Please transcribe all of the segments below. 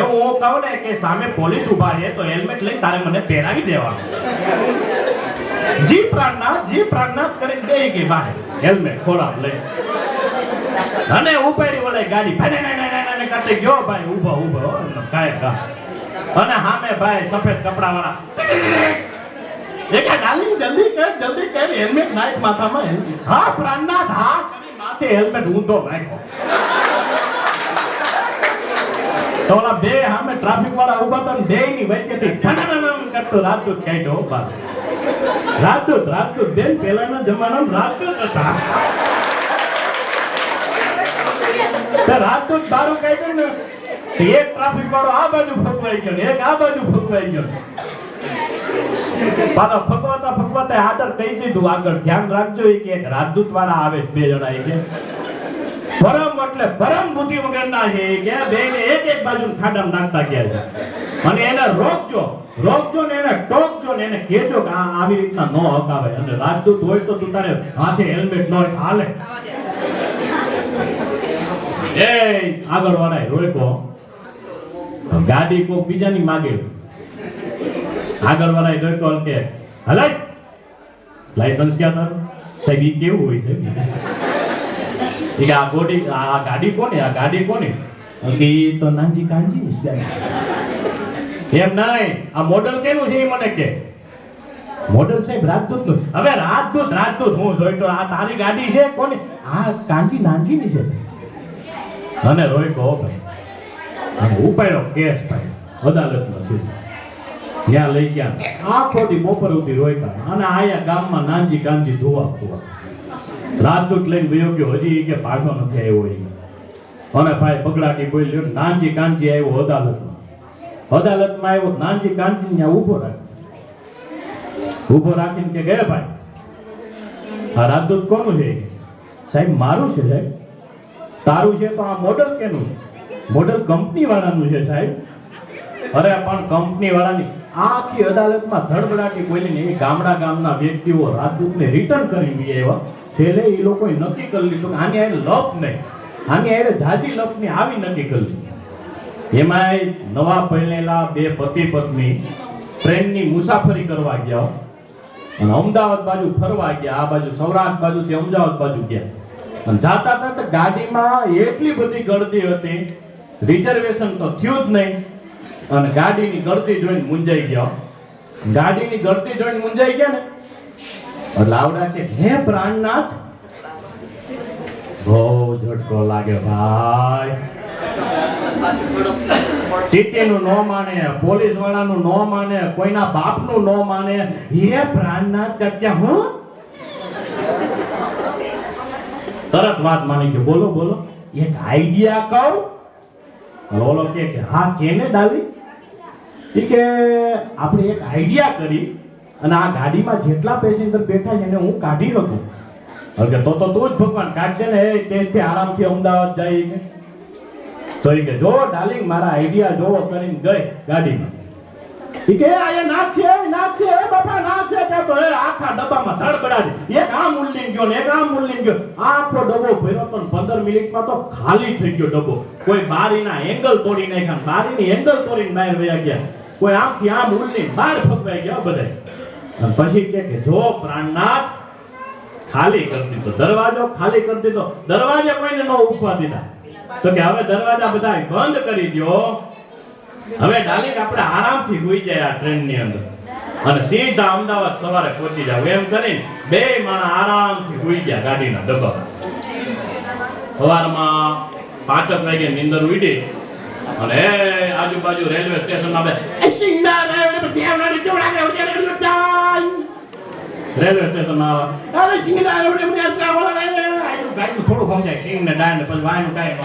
એવું હું કહું ને કે સામે પોલીસ ઉભા છે તો હેલ્મેટ લઈને તારે મને પહેરાવી દેવાનું. જી પ્રાણનાથ કરીને દે કે ભાઈ હેલ્મેટ ખોરાક લઈ અને ઉપાડી વળે ગાડી ભાઈ કાઢી ગયો ભાઈ ઊભો કાય કા અને સામે ભાઈ સફેદ કપડા વાળા ડાર્લિંગ જલ્દી કર હેલ્મેટ નાખ માથામાં. હા પ્રાણનાથ હા કરી માથે હેલ્મેટ ઊંધો નાખ્યો. તો ઓલા બે સામે ટ્રાફિક વાળા ઉભા હતા ને બે ની વચ્ચેથી કરતો રાજદૂત કાઢ્યો બા. રાજદૂત બેન પહેલાના જમાનામાં રાજદૂત હતા. રાજદૂત દારૂ કાઢ્યું ને એક ટ્રાફિક વાળો આ બાજુ ફગવાઈ ગયો ને એક આ બાજુ ફગવાઈ ગયો. પાછા ફગવાતા આદર કહી દીધું આગળ ધ્યાન રાખજો કે એક રાજદૂત વાળા આવે બે જણા કે પરમ એટલે પરમ બુદ્ધિ વગરના છે કે બેને એક બાજુ ખાડામાં નાખતા ગયા છે અને એને રોકજો ને એને ટોકજો ને એને કહેજો કે આ આવી રીતના ન હકાવે અને રાજદૂત હોય તો તું તારે હાથે હેલ્મેટ ન હોય હાલે. એ આગળ વાળાએ રોકો ગાડી કોઈ બીજાની માગે. આગળ વાળાએ રોકો કે હલાય લાયસન્સ ક્યાં તારું સાહેબ ઈ કેવું હોય છે કે આ ગાડી કોની કે તો નાનજી કાનજી ની ગાડી એમ નહીં આ મોડલ કેનું છે એ મને કે મોડલ સાહેબ રાજદૂત નું. હવે રાજદૂત હું જોઈ તો આ તારી ગાડી છે કોની આ કાનજી નાનજી ની છે અને રોય કહો ભાઈ અને ઉપાડ્યો કેસ ભાઈ અદાલતમાં છે ત્યાં લઈ ગયા આખો દી બપોર સુધી રોયકા અને આયા ગામમાં નાનજી કાનજી ધોવા રાજદૂત લઈને વયો ગયો હજી કે પાછો નથી આવ્યો અને ભાઈ પગલાટી બોલ્યો નાનજી કાનજી આવ્યો અદાલતમાં આવ્યો નાનજી કાનજી ત્યાં ઊભો રાખીને કે ગયા ભાઈ આ રાજદૂત કોનું છે સાહેબ મારું છે સાહેબ. તારું છે તો આ મોડલ કેનું છે મોડલ કંપની વાળાનું છે સાહેબ. અરે પણ કંપની વાળાની આખી અદાલતમાં ધડબડાટી બોલીને એ ગામના વ્યક્તિઓ રાજદૂતને રિટર્ન કરી દે એવા છેલ્લે એ લોકોએ નક્કી કરી લીધું આની આરે લપ નહીં આની આરે જાજી લપની આવી નક્કી કરી લીધી. એમાંય નવા પહેરેલા બે પતિ પત્ની ટ્રેનની મુસાફરી કરવા ગયા અને અમદાવાદ બાજુ ફરવા ગયા. આ બાજુ સૌરાષ્ટ્ર બાજુથી અમદાવાદ બાજુ ગયા અને જાતા ગાડીમાં એટલી બધી ગળદી હતી રિઝર્વેશન તો થયું જ નહીં અને ગાડીની ગળદી જોઈને મુંજાઈ ગયા ને એટલે આવડા કે હે પ્રાણનાથ બહુ ઝટકો લાગે ભાઈ. ટીટીનું નો માને પોલીસ વાળાનું નો માને કોઈના બાપનું નો માને હે પ્રાણનાથ કે હું તરત વાત માની ગયો. બોલો એક આઈડિયા કહું. બોલો કે હા કેને ડાલી કે આપણે એક આઈડિયા કરી અને આ ગાડીમાં જેટલા પેસેન્જર બેઠા છે એને હું કાઢી શકું. હવે તો તું જ ભગવાન કાઢશે ને એ ટેસ્ટથી આરામથી અમદાવાદ જાય તો એ કે જો ડાર્લિંગ મારા આઈડિયા જોવો કરીને ગઈ ગાડીમાં એ કે આ નાખશે બાપા નાખશે કે તો એ આખા ડબ્બામાં ધડબડા છે એક આ મૂલ્ય ગયો ને એક આ મૂલ્ય ગયો આખો ડબ્બો ભર્યો તો 15 મિનિટમાં તો ખાલી થઈ ગયો ડબ્બો. કોઈ બારીના એંગલ તોડી નાખ્યા બારીની એંગલ તોડીને બહાર વયા ગયા કોઈ આમથી આમ ઉલની બહાર ફગવાઈ ગયા બધા. પછી કે જો પ્રાણનાથ ખાલી કરી દીધો દરવાજો દરવાજા કોઈને ન ઉભા દીધા તો કે હવે દરવાજા બધા બંધ કરી દો. હવે ડાર્લિંગ આપણે આરામથી સુઈ જાય આ ટ્રેનની અંદર અને સીધા અમદાવાદ સવારે પહોંચી જાવ એમ કરીને બે માણસ આરામથી સુઈ ગયા ગાડીના ડબ્બામાં. સવારમાં 5 વાગે નીંદર ઉડી અને આજુબાજુ રેલવે સ્ટેશન આવે રેલવે સ્ટેશન આવે અરે સિંગડા ગાડી થોડું સમજાય સિંગ ને ડાય ને પછી વાયનું કાંઈ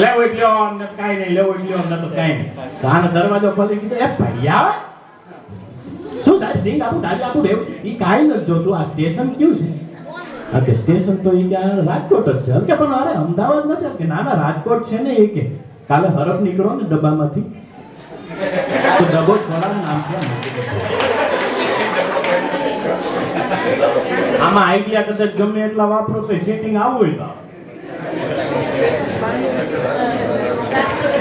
લેવો એટલો ને કાંઈ નહીં લેવો એટલો ને તો કાંઈ નહીં. આનો દરવાજો ખોલી દીધો એ ભાઈ આવે શું સાહેબ સિંગ આપું ડાલી આપું રેવું એ કાંઈ નથી જોતું આ સ્ટેશન કયું છે કે સ્ટેશન તો એ ક્યાં રાજકોટ જ છે કે પણ અરે અમદાવાદ નથી કે ના રાજકોટ છે ને એ કે કાલે હરફ નીકળો ને ડબ્બામાંથી તો ડબ્બો છોડાનું નામ છે. આમાં આઈડિયા કદાચ ગમે એટલા વાપરો તો સેટિંગ આવું હોય તો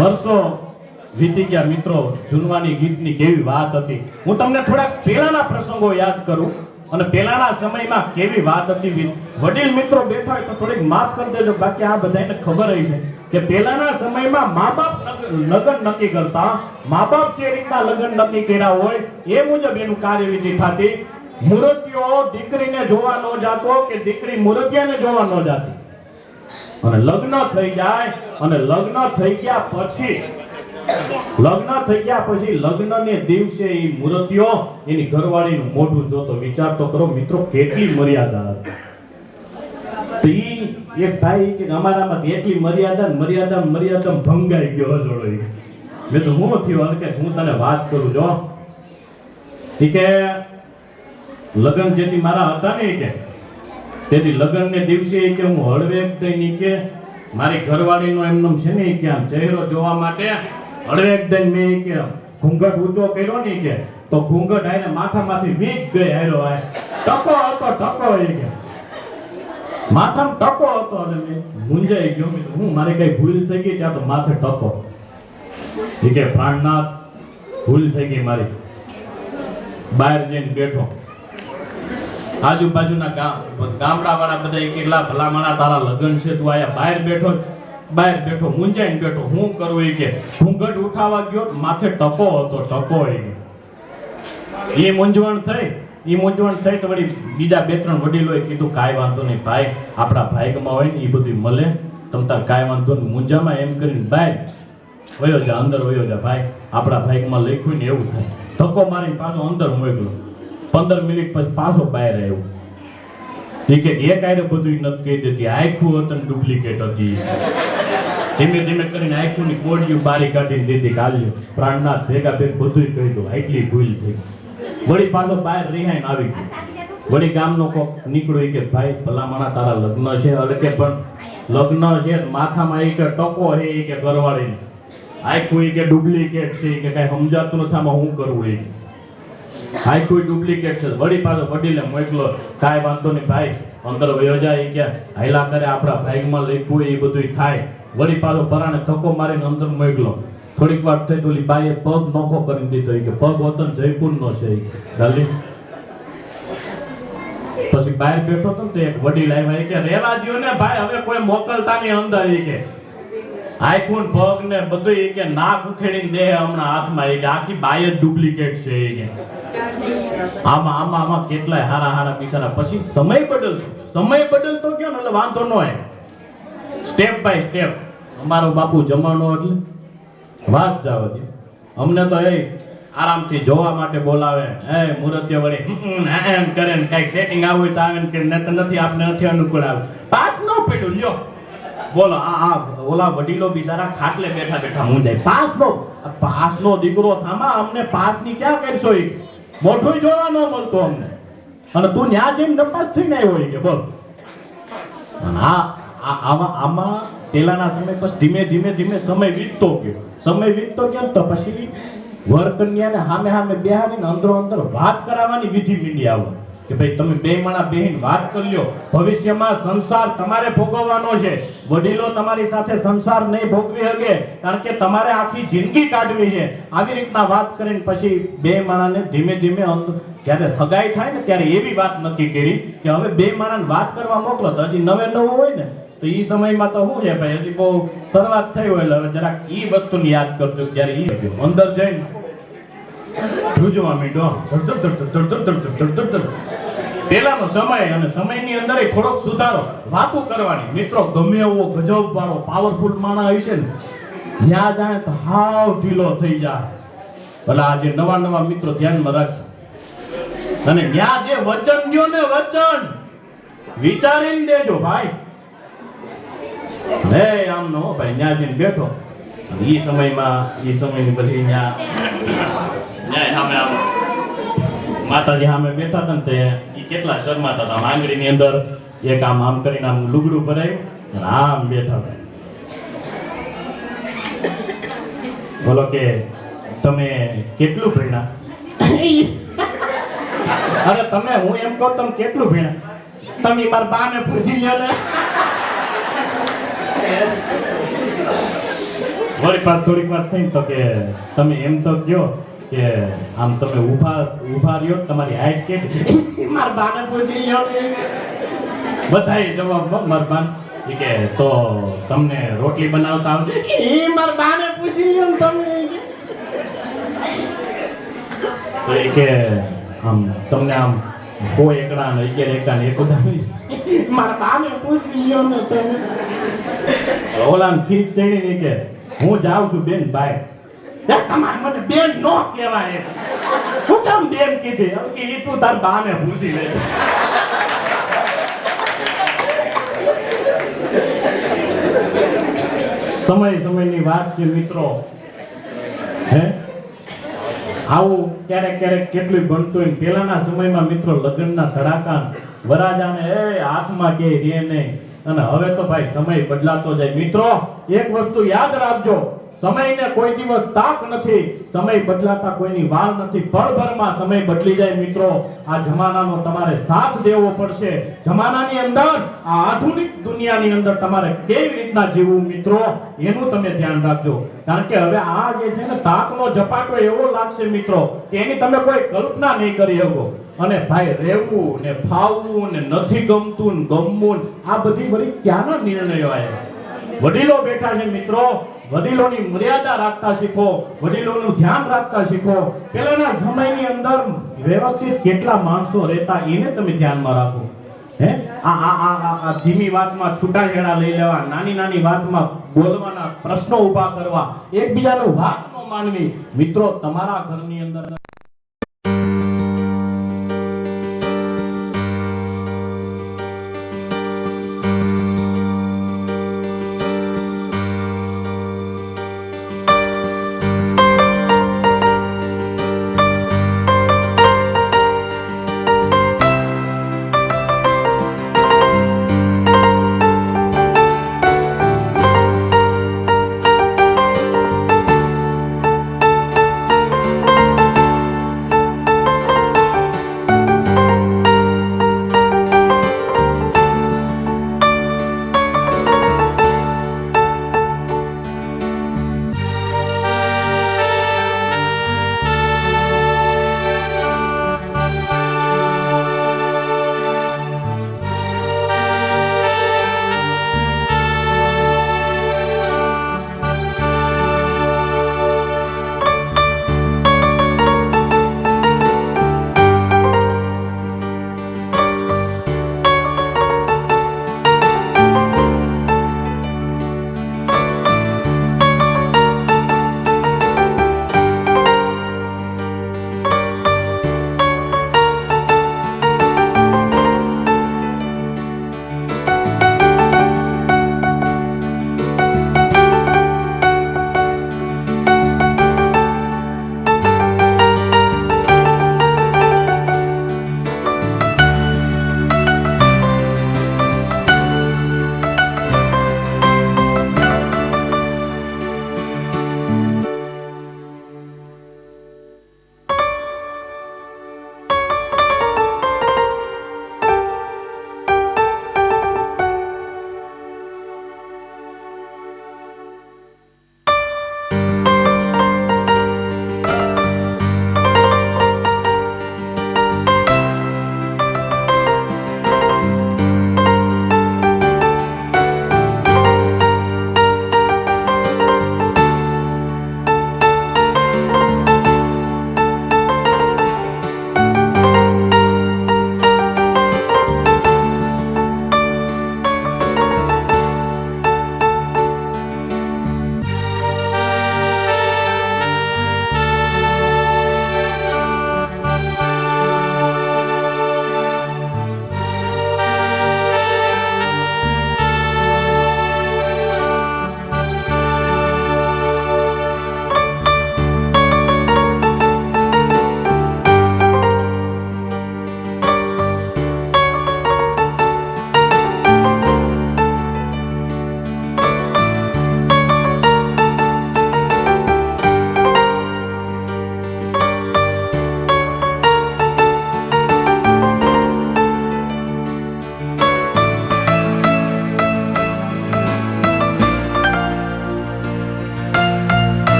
વર્ષો વીતી ગયા મિત્રો, જૂનવાની ગીતની કેવી વાત હતી. હું તમને થોડાક પહેલાના પ્રસંગો યાદ કરું અને પહેલાના સમયમાં કેવી વાત હતી. વડીલ મિત્રો બેઠા હોય તો થોડીક માફ કરી દેજો, બાકી આ બધાને ખબર જ છે કે પહેલાના સમયમાં મા બાપ લગ્ન નક્કી કરતા. મા બાપ જે રીતના લગ્ન નક્કી કર્યા હોય એ મુજબ એનું કાર્યવિધિ થતી. મૂર્તિઓ દીકરીને જોવા ન જાતો કે દીકરી મૂર્તિયાને જોવા ન જાતી. અને લગ્ન થઈ જાય અને લગ્ન થઈ ગયા પછી લગ્નને દિવસે એ મૂર્તિઓ એની ઘરવાળીનું મોઢું જોતો. વિચાર તો કરો મિત્રો, કેટલી મર્યાદા હતી. તો એક ભાઈ કે અમારામાં એટલી મર્યાદા ભંગાઈ ગયો હજોડો. મેં તો હું થયું કે હું તને વાત કરું જો કે લગ્ન જેથી મારા હતા ને કે તેથી લગ્નને દિવસે કે હું હળવેક દઈ કે મારી ઘરવાળીનો એમનો છે ને કે આમ ચહેરો જોવા માટે હળવેક દઈ મેં કે ઘૂંઘટ ઊંચો કર્યો ને કે તો ઘૂંઘટ આઈને માથામાંથી વીક ગઈ હાલો આ ટકો હતો એ કે માથામાં ટકો હતો અને મેં મૂંઝાઈ ગયો. હું મારે કઈ ભૂલ થઈ ગઈ ત્યાં તો માથે ટકો એ કે પ્રાણનાથ ભૂલ થઈ ગઈ મારી. બહાર જઈને બેઠો, આજુબાજુના ગામડા વાળા બધા કેટલા ભલામણા તારા લગ્ન છે, તું આયા બહાર બેઠો મૂંઝાઈને બેઠો. હું કરું એ કે ઘૂંઘટ ઉઠાવા ગયો, માથે ટકો હતો એ મૂંઝવણ થઈ તો વળી બીજા બે ત્રણ વડીલોએ કીધું કાંઈ વાંધો નહીં ભાઈ, આપણા ભાઈકમાં હોય ને એ બધું મળે, તમ તાર કાંઈ વાંધો નહીં. મૂંઝામાં એમ કરીને બહાર વયો જા, અંદર વયો જા ભાઈ, આપણા ભાઈકમાં લખ્યું ને એવું થાય. ધક્કો મારીને પાછો અંદર મોકલો. 15 મિનિટ પછી પાછો બહાર આવ્યો. એક આયરે બધું નથી કહી દેતી, આખું હતું ડુપ્લિકેટ હતી. ધીમે ધીમે કરીને આખુંની કોડિયું બારી કાઢીને દીધી કાલ્યું. પ્રાણનાથ ભેગા બધું કહી દો, આટલી ભૂલ થઈ. વળી પાછો બહાર રિહાઈને આવી ગયો. વળી ગામનો કોક નીકળ્યો કે ભાઈ ભલામણા તારા લગ્ન છે, એટલે કે પણ લગ્ન છે માથામાં એ કે ટકો છે એ કે ઘરવાળીને આખું કે ડુપ્લિકેટ છે કે કઈ સમજાતું નથી આમાં શું કરવું એ આખું ડુપ્લિકેટ છે. વળી પાછો વડીલે મોકલો, કાંઈ વાંધો નહીં ભાઈ, અંદર વયો જાય કે હાયલા કરે, આપણા ભાગમાં લખ્યું એ બધું થાય. વળી પાછો પરાણે ધક્કો મારીને અંદર મોકલો. થોડીક વાર થઈ તો બાઈએ પગ નોખો કરી દીધો કે પગ વતન જયપુર નો છે જલ્દી. પછી બહાર બેઠો તો એક વડીલ આવ્યા કે રેવા દ્યો ને ભાઈ, હવે કોઈ મોકલતા નહીં અંદર કે આઈફોન પગ ને બધું કે નાક ઉખેડીને દે હમણાં હાથમાં કે આખી બાય જ ડુપ્લિકેટ છે કે આમાં કેટલાય હારા પીસાના. પછી સમય બદલતો ગયો ને એટલે વાંધો ન હોય. સ્ટેપ બાય સ્ટેપ અમારો બાપુ જમાનો એટલે વાત જાવ દે. અમને તો એ આરામથી જોવા માટે બોલાવે, એ મુરત્ય વળી એમ કરે ને કઈક સેટિંગ આવું તો આવે કે નથી આપને નથી અનુકૂળ આવે. પાસ ન પડ્યું લ્યો બોલો. ઓલા વડીલો બિચારા ખાટલે બેઠા મૂંઝાય. પાસનો દીકરો થામા, અમને પાસની ક્યાં કરશો એ મોઢું જોવા ન મળતો અમને, અને તું ન્યા જઈને નપાસ થઈને આવ્યો કે બોલ. આમાં પેલાના સમય પછી ધીમે સમય વીતતો ગયો તો પછી વર કન્યાને સામે બેહાડીને અંદર વાત કરાવવાની વિધિ મીંડી આવે કે ભાઈ તમે બે માણા બેહીન વાત કરી લ્યો, ભવિષ્યમાં સંસાર તમારે ભોગવવાનો છે. વડીલો તમારી સાથે સંસાર નહીં ભોગવી શકે, કારણ કે તમારે આખી જિંદગી કાઢવી છે. આવી રીતના વાત કરીને પછી બે માણાને ધીમે જ્યારે હગાઈ થાય ને ત્યારે એવી વાત નક્કી કરી કે હવે બે માણાને વાત કરવા મોકલો. તો હજી નવું હોય ને તો એ સમયમાં તો શું છે ભાઈ, હજી બહુ શરૂઆત થઈ હોય એટલે હવે જરાક એ વસ્તુની યાદ કરજો. જ્યારે એ અંદર જઈને ધ્રુજવા માંડ્યો. પેલાનો સમય અને સમયની અંદર થોડોક સુધારો, વાતો કરવાની. મિત્રો ગમે એવો ગજબ વાળો પાવરફુલ માણસ હશે ને ત્યાં જાય તો હાવ ઢીલો થઈ જાય. ભલે આજે નવા મિત્રો ધ્યાનમાં રાખજો. અને ત્યાં જે વચન દ્યો ને વચન વિચારીને દેજો ભાઈ. હે આમ નો ભાઈ ત્યાં જઈને બેઠો એ સમયની પછી સામે માતાજી સામે બેઠા હતા ને તે કેટલા શરમાતા હતા. આંગળીની અંદર એક આમ કરીને આમ લુગડું ભરાયું અને આમ બેઠા હતા. બોલો કે તમે કેટલું ભણ્યા? અરે તમે, હું એમ કહું તમે કેટલું ભણ્યા? તમે મારા બાને પૂછી લ્યો ને. થોડીક વાર થઈને તો કે તમે એમ તો કહો કે આમ તમે ઊભા રહ્યો તમારી હાઈટ કેટલી મારા બાને પૂછી લ્યો બધાય જવાબ મારા બાન કે તો તમને રોટલી બનાવતા આવડે એ મારા બાને પૂછી લ્યો ને તમે તો એ કે આમ તમને આમ કોઈ એકડા ને 11 એકડા ને એક ઉદાહરણ મારા બાને પૂછી લ્યો ને તમે ઓલામ ખીચ ચડી ને કે હું જાઉં છું બેન બાય તમારે મને બેન નો કહેવાય હું કેમ બેન કીધી કે એ તું તાર બાને પૂછી લે સમયની વાત છે મિત્રો હે આવું ક્યારેક કેટલું બનતું હોય પહેલાના સમયમાં મિત્રો લગ્નના ધડાકા વરાજાને એ હાથમાં કે રે નહીં અને હવે તો ભાઈ સમય બદલાતો જાય મિત્રો એક વસ્તુ યાદ રાખજો સમયને કોઈ દિવસ તાક નથી સમય બદલાતા કોઈની વાર નથી પળભરમાં સમય બદલી જાય મિત્રો આ જમાનાનો તમારે સાથ દેવો પડશે જમાનાની અંદર આ આધુનિક દુનિયાની અંદર તમારે કેવી રીતના જીવવું મિત્રો એનું તમે ધ્યાન રાખજો કારણ કે હવે આ જે છે ને તાકનો ઝપાટો એવો લાગશે મિત્રો કે એની તમે કોઈ કલ્પના નહીં કરી શકો અને ભાઈ રહેવું ને ફાવવું ને નથી ગમતું ને ગમવું આ બધી બધી ક્યાંના નિર્ણયો આવ્યા વડીલો બેઠા છે મિત્રો વડીલોની મર્યાદા રાખતા શીખો વડીલોનું ધ્યાન રાખતા શીખો પહેલાના સમયની અંદર વ્યવસ્થિત કેટલા માણસો રહેતા એને તમે ધ્યાનમાં રાખો હે આ ધીમી વાતમાં છૂટાછેડા લઈ લેવા નાની વાતમાં બોલવાના પ્રશ્નો ઊભા કરવા એકબીજાનું વાત ન માનવી મિત્રો તમારા ઘરની અંદર